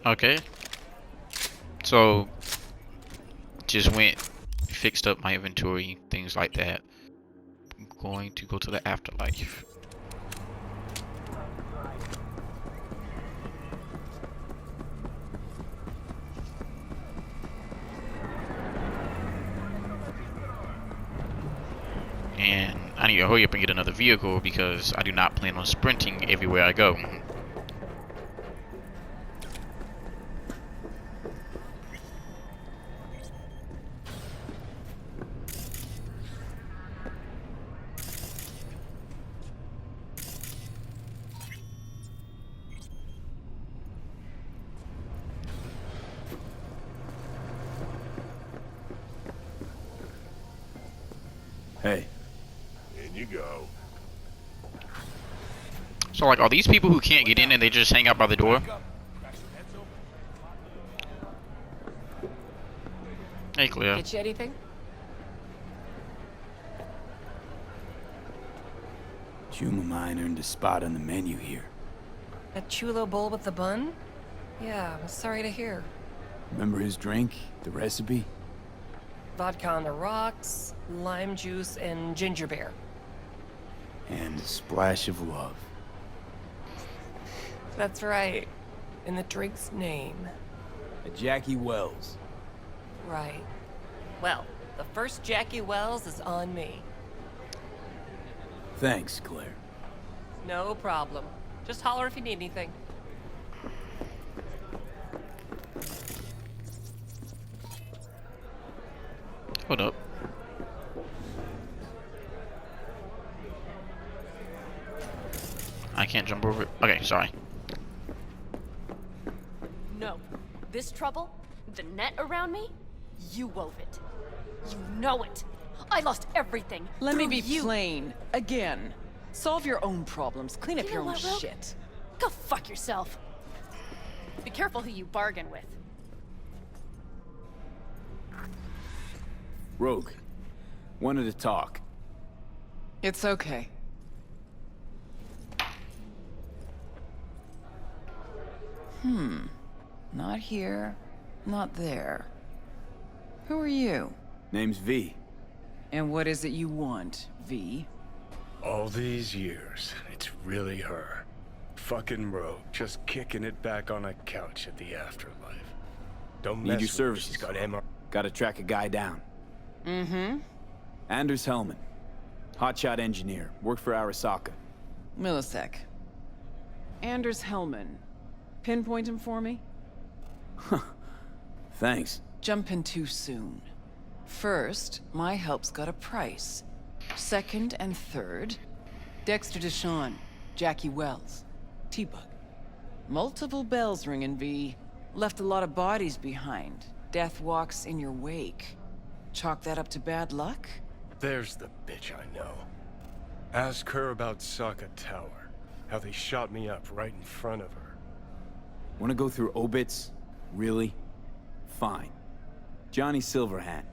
Okay. So just went, fixed up my inventory, things like that. I'm going to go to the afterlife. And I need to hurry up and get another vehicle because I do not plan on sprinting everywhere I go. Hey. In you go. So like, are these people who can't get in and they just hang out by the door? Hey, Claire. Get you anything? Chum of mine earned a spot on the menu here. A chulo bowl with the bun? Yeah, I'm sorry to hear. Remember his drink? The recipe? Vodka on the rocks, lime juice, and ginger beer. And a splash of love. That's right. In the drink's name. A Jackie Wells. Right. Well, the first Jackie Wells is on me. Thanks, Claire. No problem. Just holler if you need anything. Hold up. I can't jump over it. Okay, sorry. No. This trouble, the net around me, you wove it. You know it. I lost everything. Let me through be you. plain. Again. Solve your own problems. Clean up You your know own what, Rogue? shit. Go fuck yourself. Be careful who you bargain with. Rogue. Wanted to talk. It's okay. Not here. Not there. Who are you? Name's V. And what is it you want, V? All these years, it's really her. Fucking Rogue, just kicking it back on a couch at the afterlife. Don't Need mess your with her. services. She's got MR. Gotta track a guy down. Mm-hmm. Anders Hellman. Hotshot engineer. Worked for Arasaka. Millisec. Anders Hellman. Pinpoint him for me? Thanks. Jumping too soon. First, my help's got a price. Second and third, Dexter Deshawn, Jackie Wells, T-Bug. Multiple bells ringing, V. Left a lot of bodies behind. Death walks in your wake. Chalk that up to bad luck? There's the bitch I know. Ask her about Sokka Tower. How they shot me up right in front of her. Wanna go through obits? Really? Fine. Johnny Silverhand.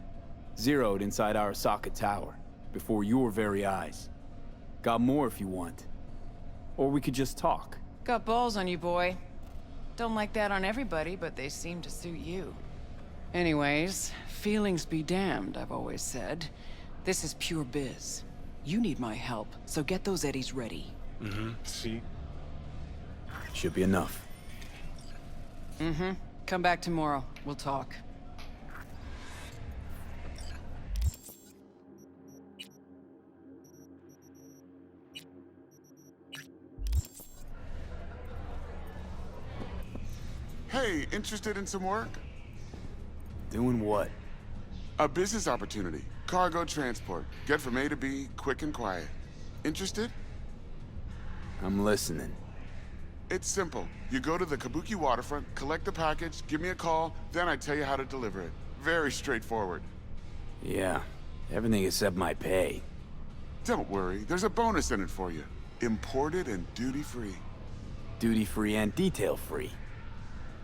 Zeroed inside Arasaka Tower. Before your very eyes. Got more if you want. Or we could just talk. Got balls on you, boy. Don't like that on everybody, but they seem to suit you. Anyways, feelings be damned, I've always said. This is pure biz. You need my help, so get those eddies ready. Mm-hmm. See? Should be enough. Mm-hmm. Come back tomorrow. We'll talk. Hey, interested in some work? Doing what? A business opportunity. Cargo transport. Get from A to B, quick and quiet. Interested? I'm listening. It's simple. You go to the Kabuki waterfront, collect the package, give me a call, then I tell you how to deliver it. Very straightforward. Yeah. Everything except my pay. Don't worry, there's a bonus in it for you. Imported and duty-free. Duty-free and detail-free.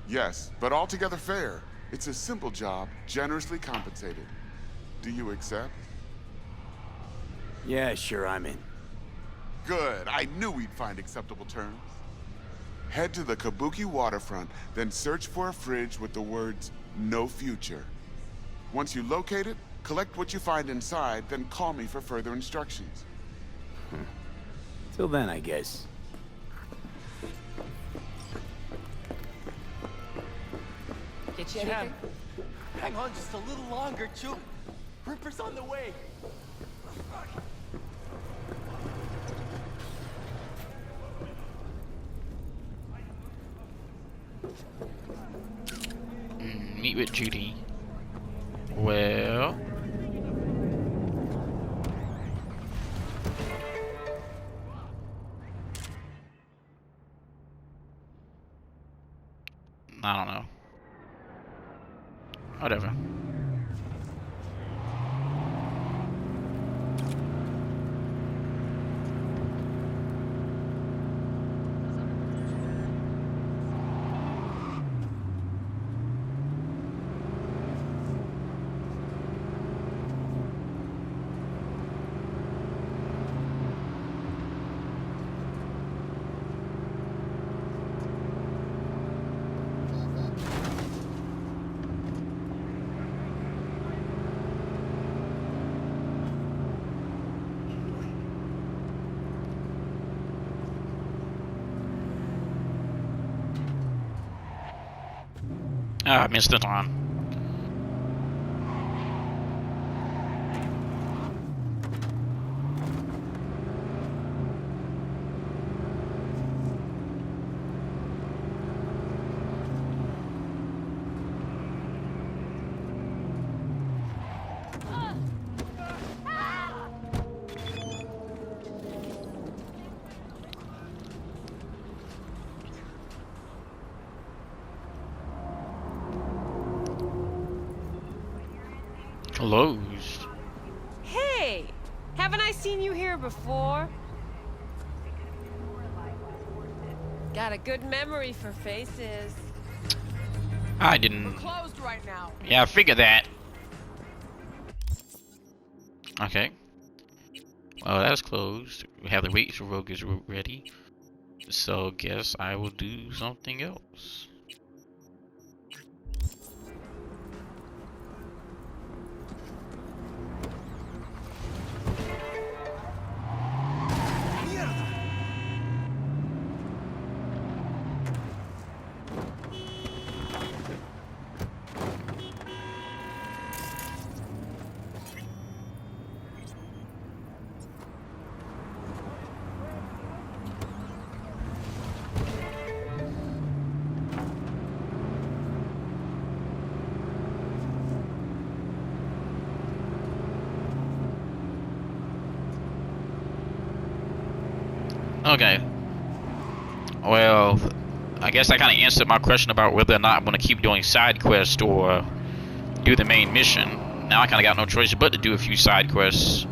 Yes, but altogether fair. It's a simple job, generously compensated. Do you accept? Yeah, sure, I'm in. Good. I knew we'd find acceptable terms. Head to the Kabuki waterfront, then search for a fridge with the words, "No future." Once you locate it, collect what you find inside, then call me for further instructions. Till then, I guess. Get you Jen, anything? hang on just a little longer, Chu. Ripper's on the way. Meet with Judy. Well, I don't know. Whatever. Ah, I missed the time. Closed. Hey! Haven't I seen you here before? Got a good memory for faces. I didn't. Closed right now. Yeah, I figured that. Okay. Well, that's closed. We have the wait for Rogue is ready. So, guess I will do something else. Okay. Well, I guess I kind of answered my question about whether or not I'm going to keep doing side quests or do the main mission. Now I kind of got no choice but to do a few side quests.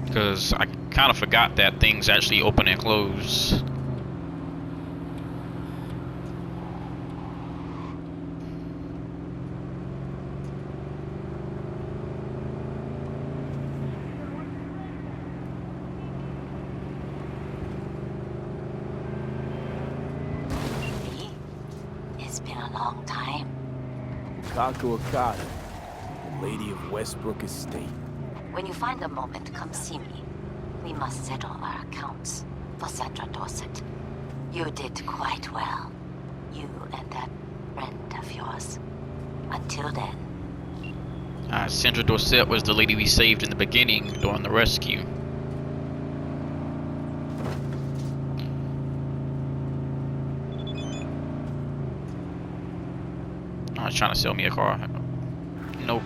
Because I kind of forgot that things actually open and close. It's been a long time. Kaku Okada, the Lady of Westbrook Estate. When you find a moment, come see me. We must settle our accounts for Sandra Dorset. You did quite well. You and that friend of yours. Until then. Sandra Dorset was the lady we saved in the beginning during the rescue. I was trying to sell me a car. Nope.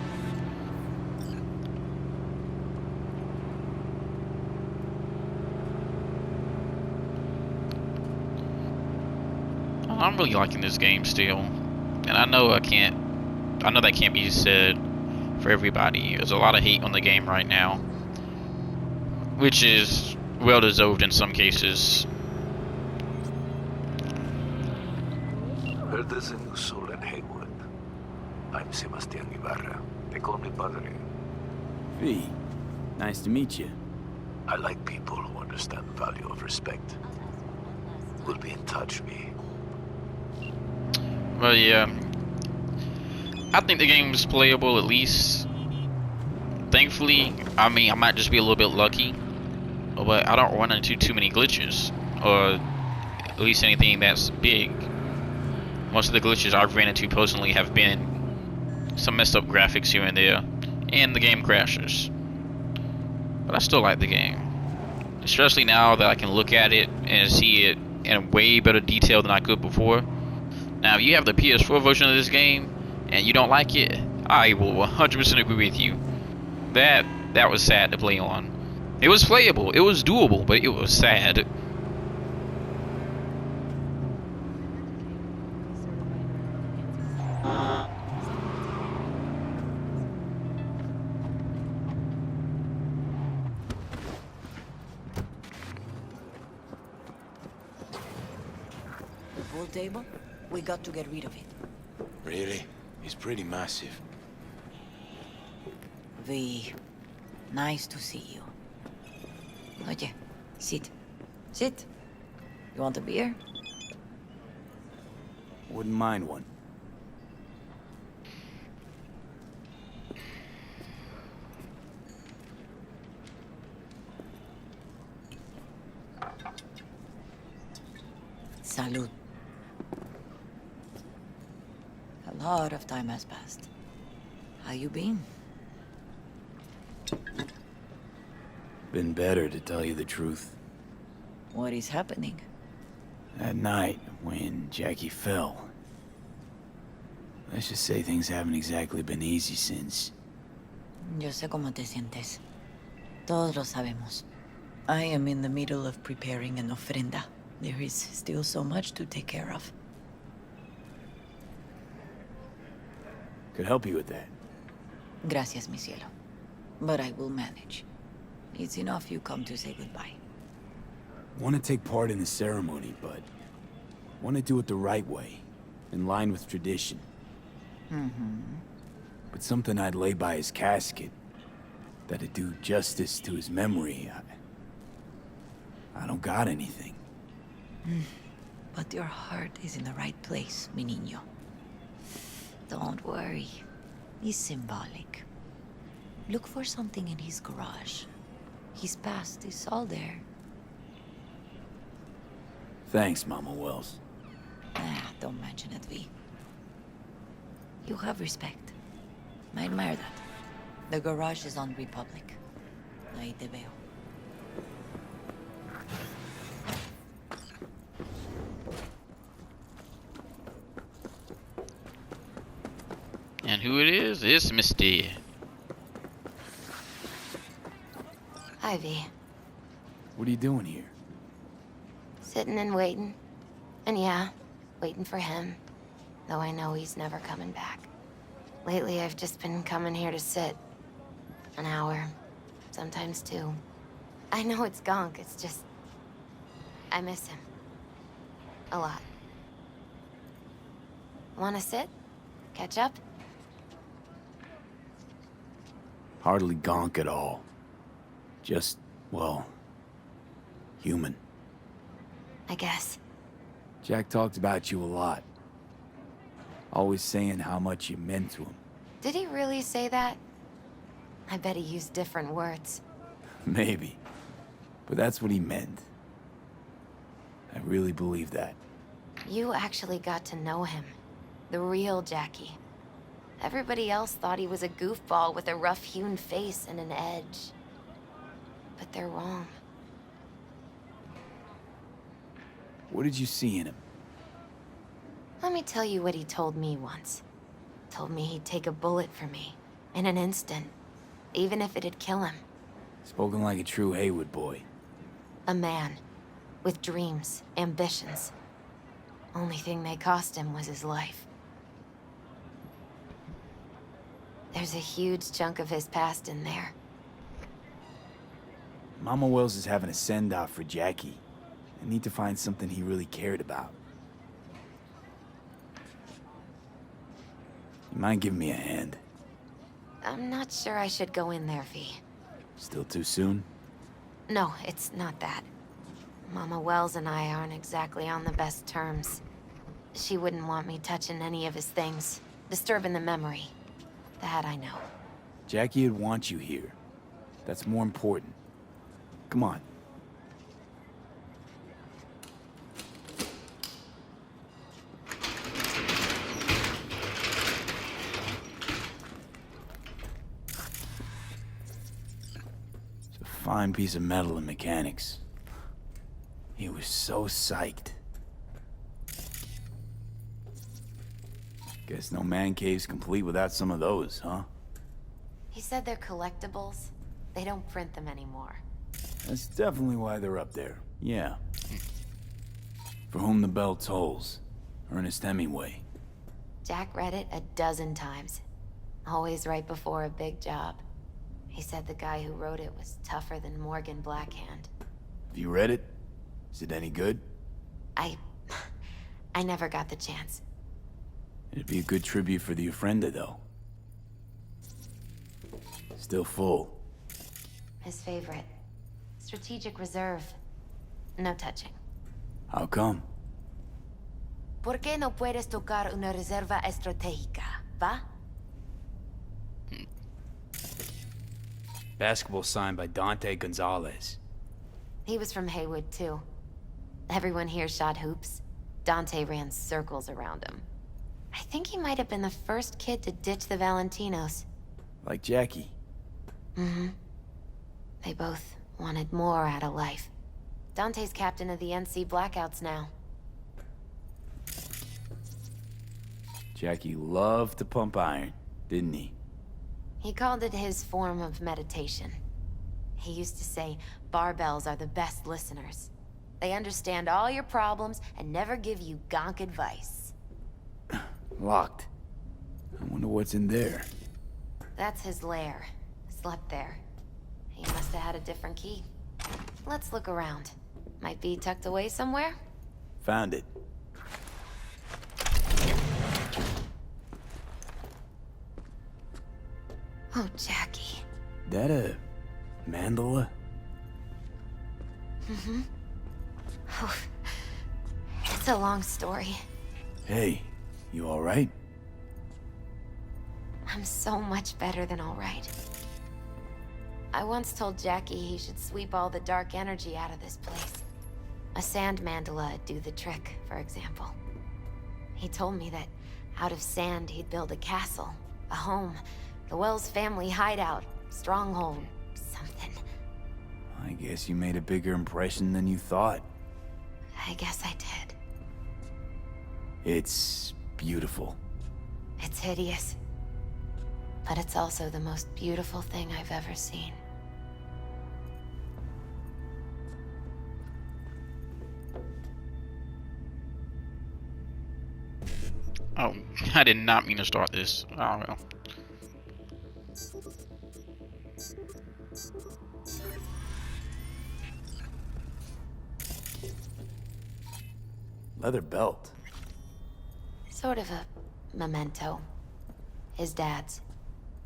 I'm really liking this game still, and I know that can't be said for everybody. There's a lot of hate on the game right now, which is well deserved in some cases. Well, there's a new soul in Haywood. I'm Sebastian Ibarra. They call me Padre. V, nice to meet you. I like people who understand the value of respect. We'll be in touch, V. Well, yeah. I think the game is playable at least. Thankfully, I mean, I might just be a little bit lucky, but I don't run into too many glitches, or at least anything that's big. Most of the glitches I've ran into personally have been some messed up graphics here and there, and the game crashes. But I still like the game, especially now that I can look at it and see it in way better detail than I could before. Now, if you have the PS4 version of this game and you don't like it, I will 100% agree with you. That was sad to play on. It was playable, it was doable, but it was sad. The pool table? We got to get rid of it. Really? He's pretty massive. V, nice to see you. Oye, sit. Sit. You want a beer? Wouldn't mind one. Salud. A lot of time has passed. How you been? Been better, to tell you the truth. What is happening? That night, when Jackie fell. Let's just say things haven't exactly been easy since. Yo sé cómo te sientes. Todos lo sabemos. I am in the middle of preparing an ofrenda. There is still so much to take care of. Could help you with that. Gracias, mi cielo. But I will manage. It's enough you come to say goodbye. Want to take part in the ceremony, but want to do it the right way, in line with tradition. But something I'd lay by his casket, that'd do justice to his memory. I don't got anything. But your heart is in the right place, mi niño. Don't worry. It's symbolic. Look for something in his garage. His past is all there. Thanks, Mama Wells. Don't mention it, V. You have respect. I admire that. The garage is on Republic. Ahí te veo. And who it is? It's Misty. Hi, V. What are you doing here? Sitting and waiting. And yeah, waiting for him. Though I know he's never coming back. Lately, I've just been coming here to sit. An hour. Sometimes two. I know it's gunk, it's just... I miss him. A lot. Wanna sit? Catch up? Hardly gonk at all. Just, well, human. I guess. Jack talked about you a lot. Always saying how much you meant to him. Did he really say that? I bet he used different words. Maybe. But that's what he meant. I really believe that. You actually got to know him. The real Jackie. Everybody else thought he was a goofball with a rough-hewn face and an edge. But they're wrong. What did you see in him? Let me tell you what he told me once. Told me he'd take a bullet for me. In an instant. Even if it'd kill him. Spoken like a true Haywood boy. A man. With dreams, ambitions. Only thing they cost him was his life. There's a huge chunk of his past in there. Mama Wells is having a send-off for Jackie. I need to find something he really cared about. You mind giving me a hand? I'm not sure I should go in there, V. Still too soon? No, it's not that. Mama Wells and I aren't exactly on the best terms. She wouldn't want me touching any of his things, disturbing the memory. That I know. Jackie would want you here. That's more important. Come on. It's a fine piece of metal and mechanics. He was so psyched. Guess no man cave's complete without some of those, huh? He said they're collectibles. They don't print them anymore. That's definitely why they're up there. Yeah. For whom the bell tolls. Ernest Hemingway. Jack read it a dozen times. Always right before a big job. He said the guy who wrote it was tougher than Morgan Blackhand. Have you read it? Is it any good? I never got the chance. It'd be a good tribute for the Ofrenda, though. Still full. His favorite. Strategic reserve. No touching. How come? ¿Por qué no puedes tocar una reserva estratégica, va? Basketball signed by Dante Gonzalez. He was from Haywood, too. Everyone here shot hoops. Dante ran circles around him. I think he might have been the first kid to ditch the Valentinos. Like Jackie. Mm-hmm. They both wanted more out of life. Dante's captain of the NC Blackouts now. Jackie loved to pump iron, didn't he? He called it his form of meditation. He used to say barbells are the best listeners. They understand all your problems and never give you gonk advice. Locked. I wonder what's in there. That's his lair. Slept there. He must have had a different key. Let's look around. Might be tucked away somewhere? Found it. Oh, Jackie. That a mandala? Mm-hmm. Oh, it's a long story. Hey, you alright? I'm so much better than alright. I once told Jackie he should sweep all the dark energy out of this place. A sand mandala'd do the trick, for example. He told me that out of sand he'd build a castle, a home, the Wells family hideout, stronghold, something. I guess you made a bigger impression than you thought. I guess I did. It's beautiful. It's hideous. But it's also the most beautiful thing I've ever seen. Oh, I did not mean to start this. Oh well. Leather belt. Sort of a memento. His dad's.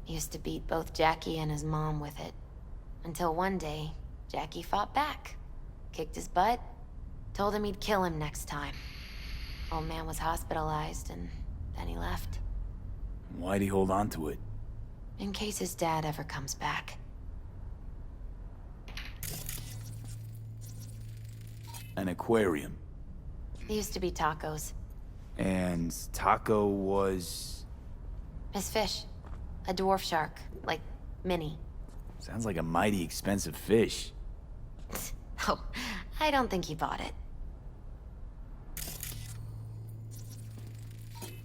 Used to beat both Jackie and his mom with it. Until one day, Jackie fought back. Kicked his butt. Told him he'd kill him next time. Old man was hospitalized and then he left. Why'd he hold on to it? In case his dad ever comes back. An aquarium. It used to be Taco's. And Taco was... His fish. A dwarf shark. Like, Minnie. Sounds like a mighty expensive fish. Oh, I don't think he bought it.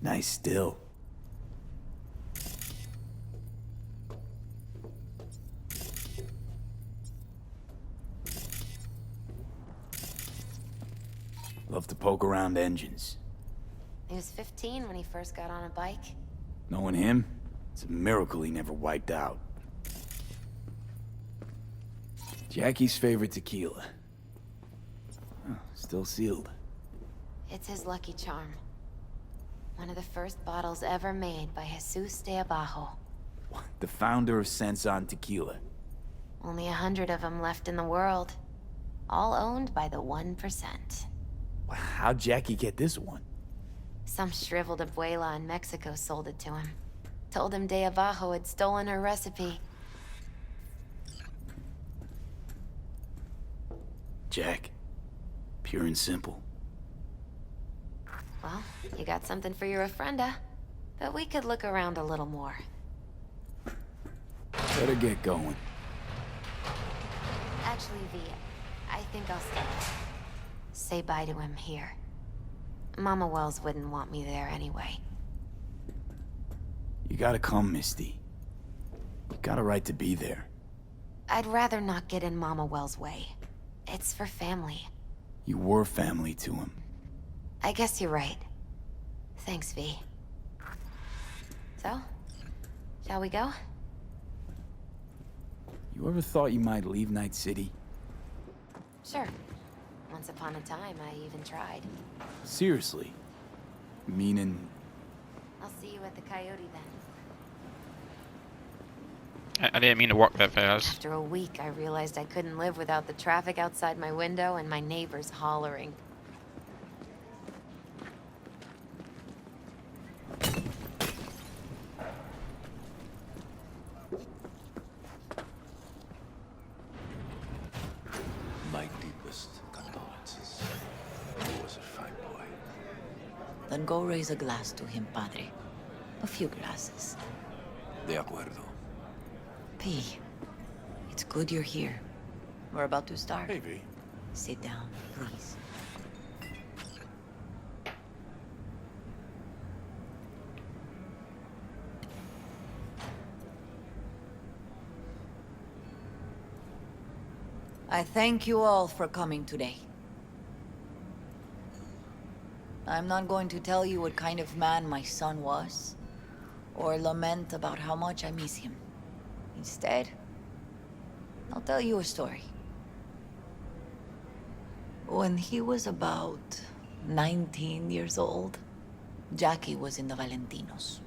Nice still. Love to poke around engines. He was 15 when he first got on a bike. Knowing him, it's a miracle he never wiped out. Jackie's favorite tequila. Oh, still sealed. It's his lucky charm. One of the first bottles ever made by Jesus de Abajo. The founder of Sense on Tequila. Only 100 of them left in the world. All owned by the 1%. How'd Jackie get this one? Some shriveled abuela in Mexico sold it to him. Told him De Abajo had stolen her recipe. Jack. Pure and simple. Well, you got something for your ofrenda. But we could look around a little more. Better get going. Actually, V, I think I'll stay. Say bye to him here. Mama Wells wouldn't want me there anyway. You gotta come, Misty. You got a right to be there. I'd rather not get in Mama Wells' way. It's for family. You were family to him. I guess you're right. Thanks, V. So, shall we go? You ever thought you might leave Night City? Sure. Once upon a time, I even tried. Seriously? Meaning... I'll see you at the Coyote then. I didn't mean to walk that fast. After a week, I realized I couldn't live without the traffic outside my window and my neighbors hollering. My deepest condolences. He was a fine boy. Then go raise a glass to him, Padre. A few glasses. De acuerdo. P, it's good you're here. We're about to start. Hey, V. Sit down, please. I thank you all for coming today. I'm not going to tell you what kind of man my son was, or lament about how much I miss him. Instead, I'll tell you a story. When he was about 19 years old, Jackie was in the Valentinos.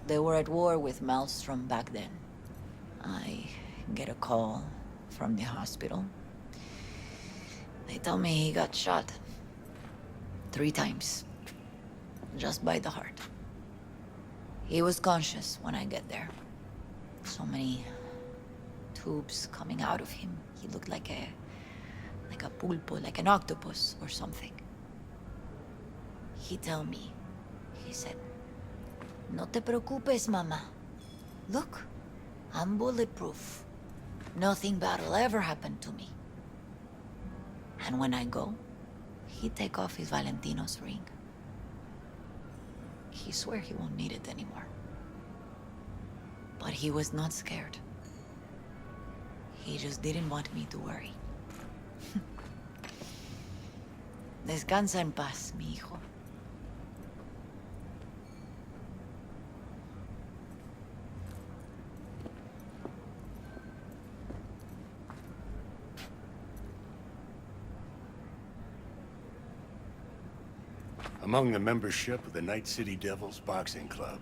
They were at war with Maelstrom back then. I get a call from the hospital. They tell me he got shot 3 times, just by the heart. He was conscious when I get there. So many tubes coming out of him. He looked like a pulpo, like an octopus or something. He tell me, he said, "No te preocupes, mama. Look, I'm bulletproof. Nothing bad will ever happen to me." And when I go, he take off his Valentino's ring. He swear he won't need it anymore. But he was not scared. He just didn't want me to worry. Descansa en paz, mi hijo. Among the membership of the Night City Devils Boxing Club,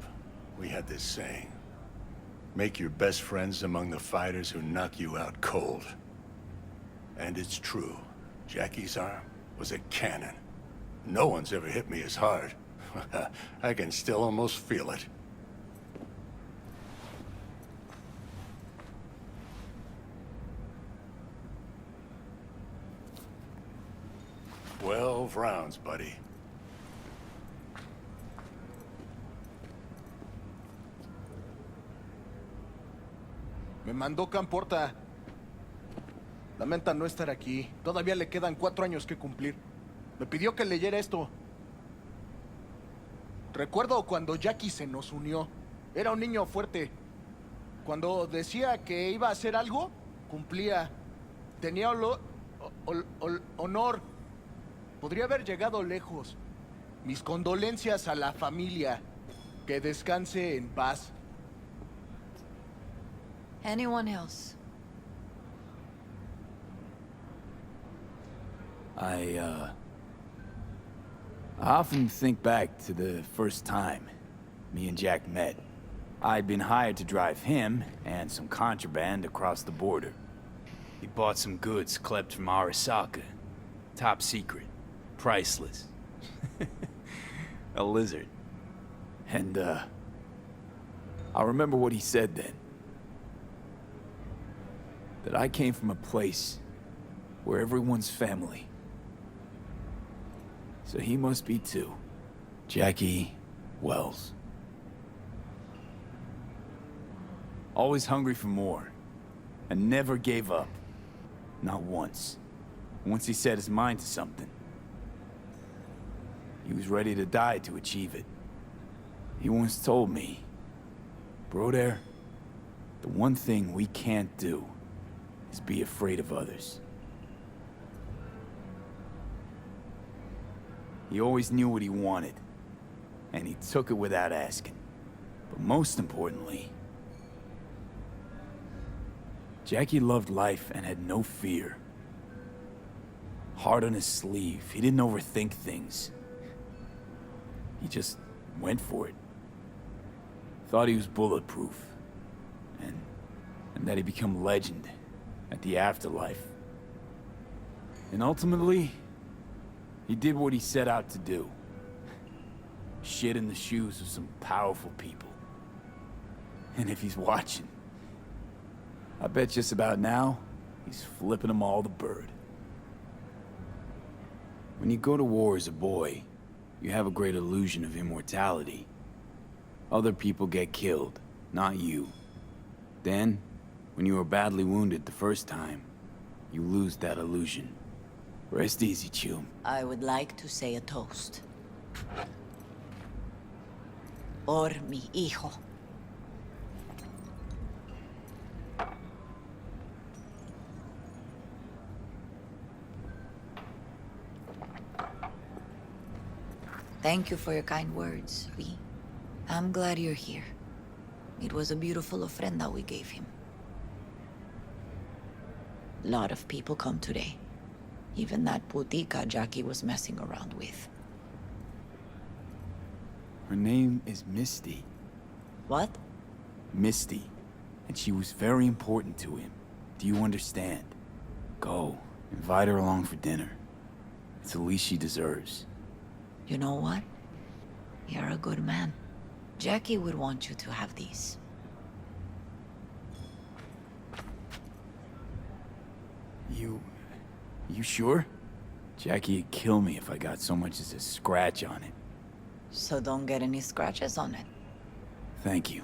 we had this saying. Make your best friends among the fighters who knock you out cold. And it's true. Jackie's arm was a cannon. No one's ever hit me as hard. I can still almost feel it. "12 rounds, buddy." Me mandó Camporta. Lamenta no estar aquí. Todavía le quedan 4 años que cumplir. Me pidió que leyera esto. Recuerdo cuando Jackie se nos unió. Era un niño fuerte. Cuando decía que iba a hacer algo, cumplía. Tenía honor. Podría haber llegado lejos. Mis condolencias a la familia. Que descanse en paz. Anyone else? I often think back to the first time me and Jack met. I'd been hired to drive him and some contraband across the border. He bought some goods klept from Arasaka. Top secret. Priceless. A lizard. And, I remember what he said then. That I came from a place where everyone's family. So he must be too. Jackie Wells. Always hungry for more. And never gave up. Not once. Once he set his mind to something, he was ready to die to achieve it. He once told me, Broder, the one thing we can't do is be afraid of others. He always knew what he wanted, and he took it without asking. But most importantly, Jackie loved life and had no fear. Heart on his sleeve, he didn't overthink things. He just went for it. Thought he was bulletproof, and that he'd become legend at the afterlife. And ultimately, he did what he set out to do. Shit in the shoes of some powerful people. And if he's watching, I bet just about now, he's flipping them all the bird. When you go to war as a boy, you have a great illusion of immortality. Other people get killed, not you. Then, when you are badly wounded the first time, you lose that illusion. Rest easy, Chum. I would like to say a toast. Por mi hijo. Thank you for your kind words, V. I'm glad you're here. It was a beautiful ofrenda we gave him. A lot of people come today. Even that putica Jackie was messing around with. Her name is Misty. What? Misty. And she was very important to him. Do you understand? Go. Invite her along for dinner. It's the least she deserves. You know what? You're a good man. Jackie would want you to have these. You sure? Jackie'd kill me if I got so much as a scratch on it. So don't get any scratches on it. Thank you.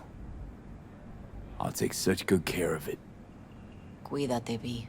I'll take such good care of it. Cuídate, V.